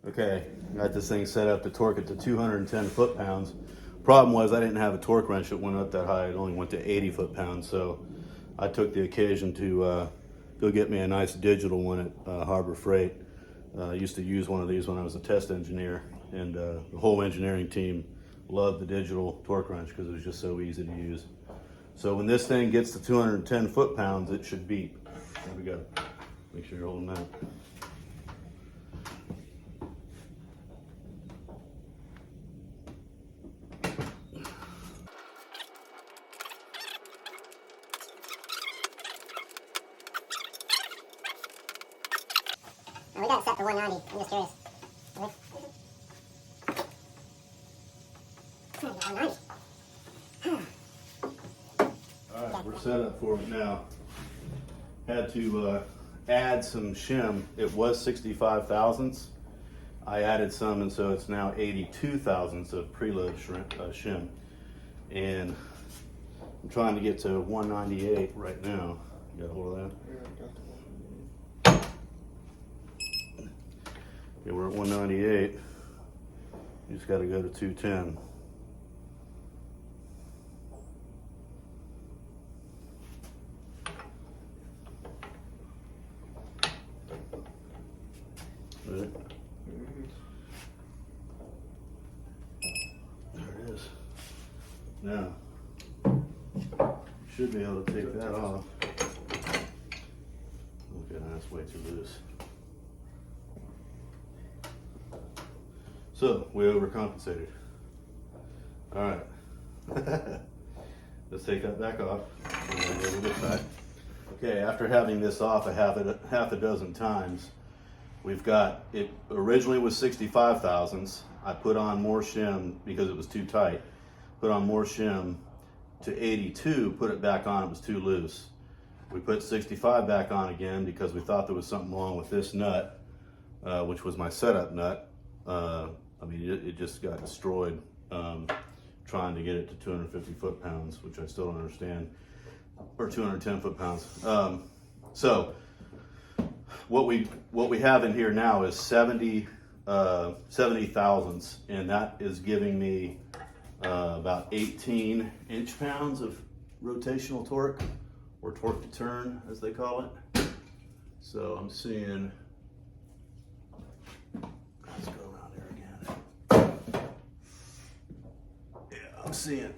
Okay, got this thing set up to torque it to 210 foot-pounds. Problem was I didn't have a torque wrench that went up that high. It only went to 80 foot-pounds. So I took the occasion to go get me a nice digital one at Harbor Freight. I used to use one of these when I was a test engineer, and the whole engineering team loved the digital torque wrench because it was just so easy to use. So when this thing gets to 210 foot-pounds, it should beep. There we go. Make sure you're holding that. We got it set to 190. I'm just curious. Alright, we're set up for it now. Had to add some shim. It was 65 thousandths. I added some, and so it's now 82 thousandths of preload shim. And I'm trying to get to 198 right now. You got a hold of that? Yeah, I got the one. Okay, we're at 198. You just got to go to 210. Right. There it is. Now, should be able to take that off. Okay, that's way too loose. So, we overcompensated. All right. Let's take that back off. And then go to this side. Okay, after having this off a half a dozen times, we've got, it originally was 65 thousandths. I put on more shim because it was too tight. Put on more shim to 82, put it back on, it was too loose. We put 65 back on again because we thought there was something wrong with this nut, which was my setup nut. I mean, it just got destroyed trying to get it to 250 foot-pounds, which I still don't understand, or 210 foot-pounds. So what we have in here now is 70 thousandths, and that is giving me about 18 inch-pounds of rotational torque, or torque to turn, as they call it. So I'm seeing, let's go around here again. Yeah, I'm seeing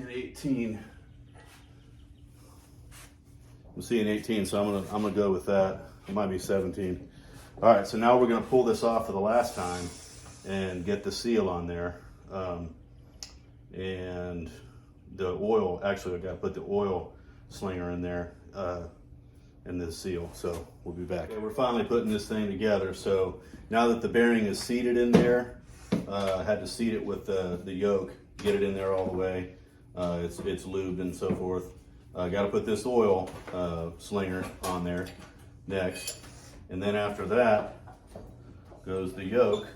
18. I'm seeing 18, so I'm gonna go with that. It might be 17. All right, so now we're gonna pull this off for the last time and get the seal on there. And the oil, actually I gotta put the oil slinger in there and the seal, so we'll be back. Okay, we're finally putting this thing together. So now that the bearing is seated in there, I had to seat it with the yoke, get it in there all the way. It's lubed and so forth. I got to put this oil slinger on there next, and then after that goes the yoke.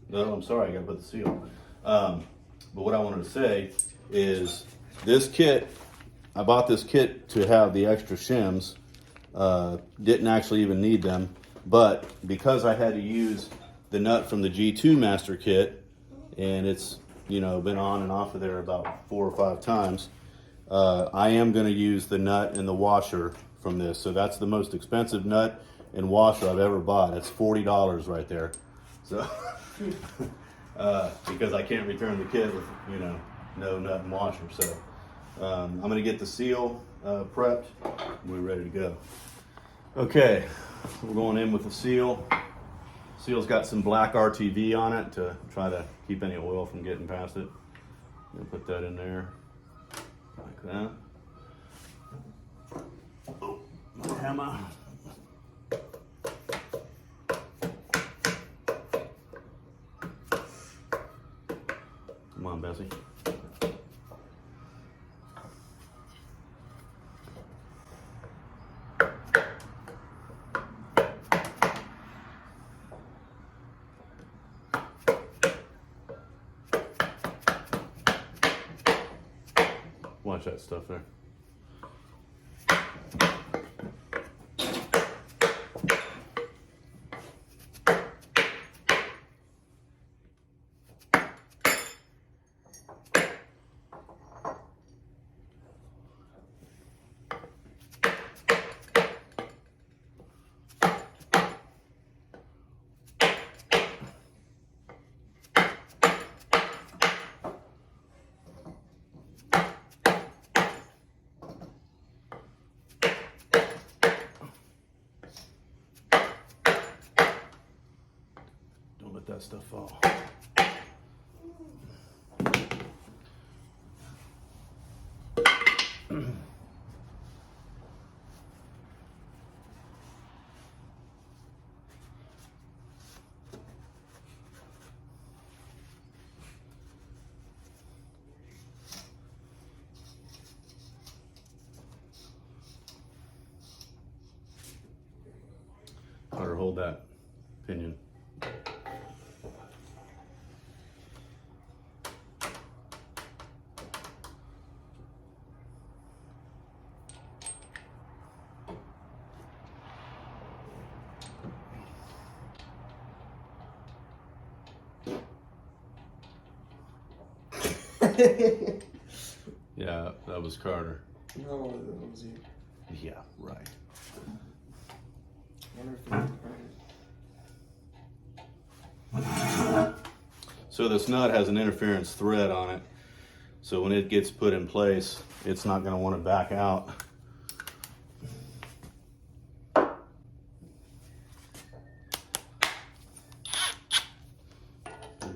No, I'm sorry, I got to put the seal. But what I wanted to say is this kit, I bought this kit to have the extra shims. Didn't actually even need them, but because I had to use the nut from the G2 Master Kit, and it's, you know, been on and off of there about 4 or 5 times, I am going to use the nut and the washer from this. So that's the most expensive nut and washer I've ever bought. It's $40 right there. So because I can't return the kit with, you know, no nut and washer. So I'm going to get the seal prepped, and we're ready to go. Okay, we're going in with the seal. Seal's got some black RTV on it to try to keep any oil from getting past it. I'm gonna put that in there like that. Oh, my hammer. Come on, Bessie. Watch that stuff there. stuff fall. Or hold that pinion. Yeah, that was Carter. No, that was you. Yeah, right. I wonder if you So this nut has an interference thread on it. So when it gets put in place, it's not going to want to back out. You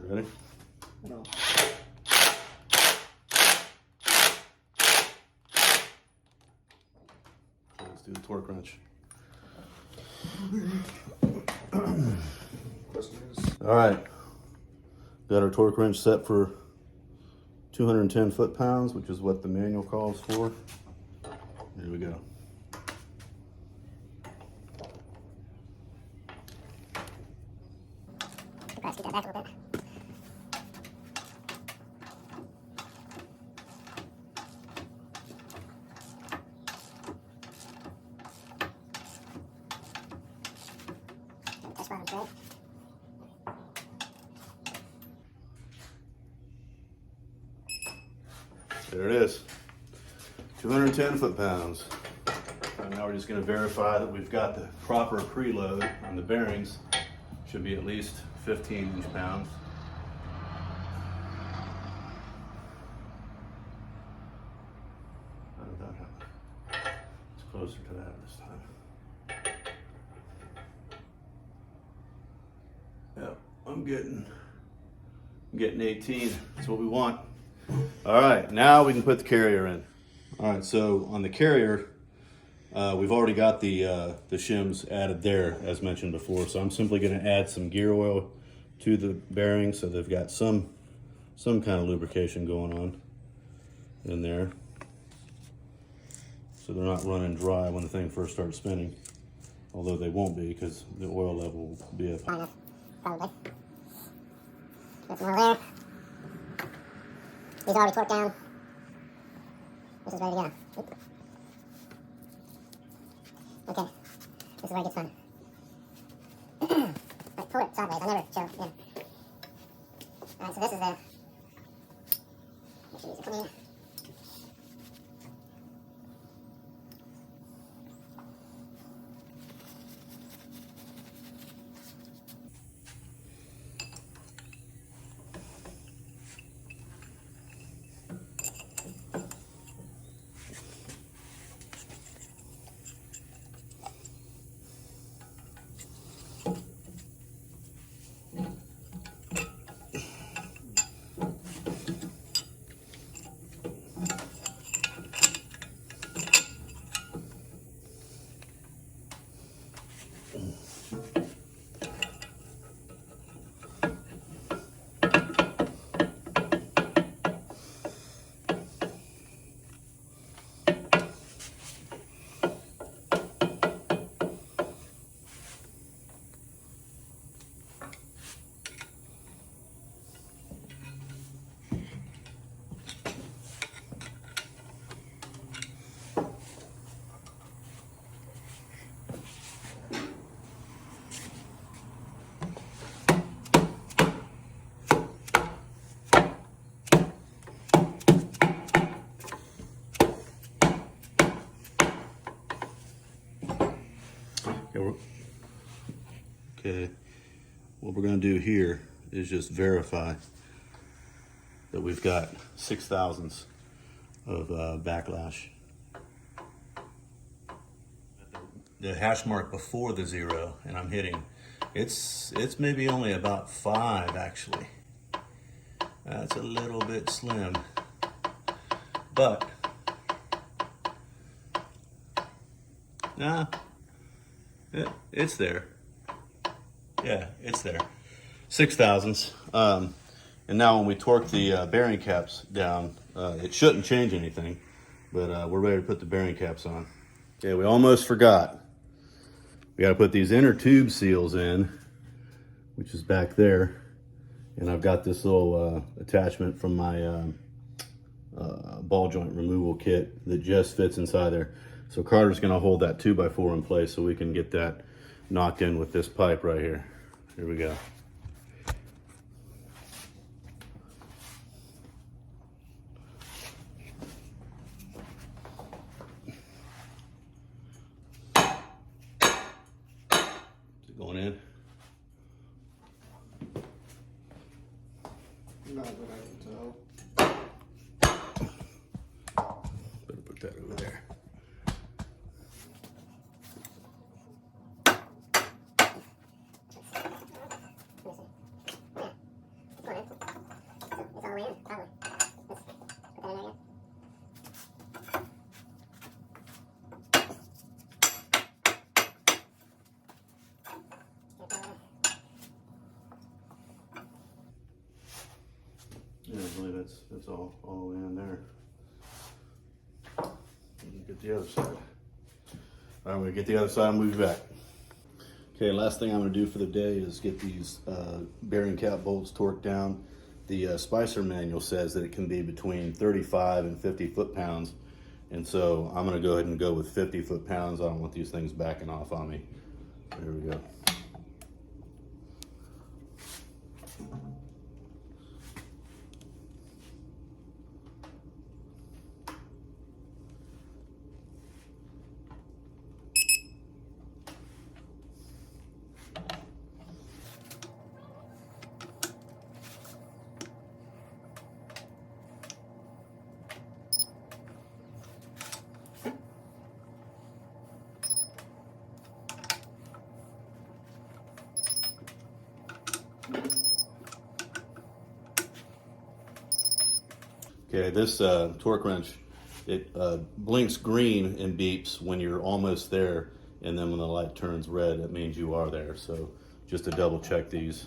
ready? No. Let's do the torque wrench. All right. Got our torque wrench set for 210 foot-pounds, which is what the manual calls for. Here we go. Let's get that back a little bit. That's where I'm good. There it is. 210 foot-pounds. And now we're just going to verify that we've got the proper preload on the bearings. Should be at least 15 inch-pounds. How did that happen? It's closer to that this time. Yep, I'm getting 18. That's what we want. All right, now we can put the carrier in. All right, so on the carrier, we've already got the shims added there, as mentioned before. So I'm simply going to add some gear oil to the bearings, so they've got some kind of lubrication going on in there, so they're not running dry when the thing first starts spinning. Although they won't be, because the oil level will be up. High enough, probably. Put some more there. These are already torqued down. This is ready to go. Oop. Okay, this is where it gets fun. Like, pull it sideways, I never show, yeah. Alright, so this is the, make sure these are clean. Okay, what we're going to do here is just verify that we've got 0.006 of backlash. The hash mark before the 0, and I'm hitting It's maybe only about 5 actually. That's a little bit slim, but nah, it's there. Yeah, it's there. 6 thousandths. And now when we torque the bearing caps down, it shouldn't change anything, but we're ready to put the bearing caps on. Okay, we almost forgot. We got to put these inner tube seals in, which is back there. And I've got this little attachment from my ball joint removal kit that just fits inside there. So Carter's gonna hold that 2x4 in place so we can get that knocked in with this pipe right here. Here we go. Is it going in? Not that I can tell. Better put that over there. It's all the way in, probably. Let's put that in there again. Yeah, I believe that's all the way in there. Get the other side. All right, I'm gonna get the other side and move back. Okay, last thing I'm gonna do for the day is get these bearing cap bolts torqued down. The Spicer manual says that it can be between 35 and 50 foot-pounds. And so I'm gonna go ahead and go with 50 foot-pounds. I don't want these things backing off on me. There we go. Okay, this torque wrench, it blinks green and beeps when you're almost there, and then when the light turns red, it means you are there. So just to double check these.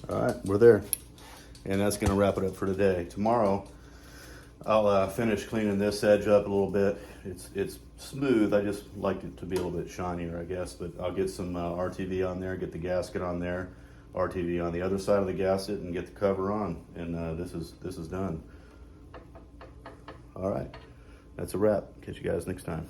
All right, we're there. And that's gonna wrap it up for today. Tomorrow, I'll finish cleaning this edge up a little bit. It's smooth, I just like it to be a little bit shinier, I guess, but I'll get some RTV on there, get the gasket on there, RTV on the other side of the gasket, and get the cover on. And this is done. All right, that's a wrap. Catch you guys next time.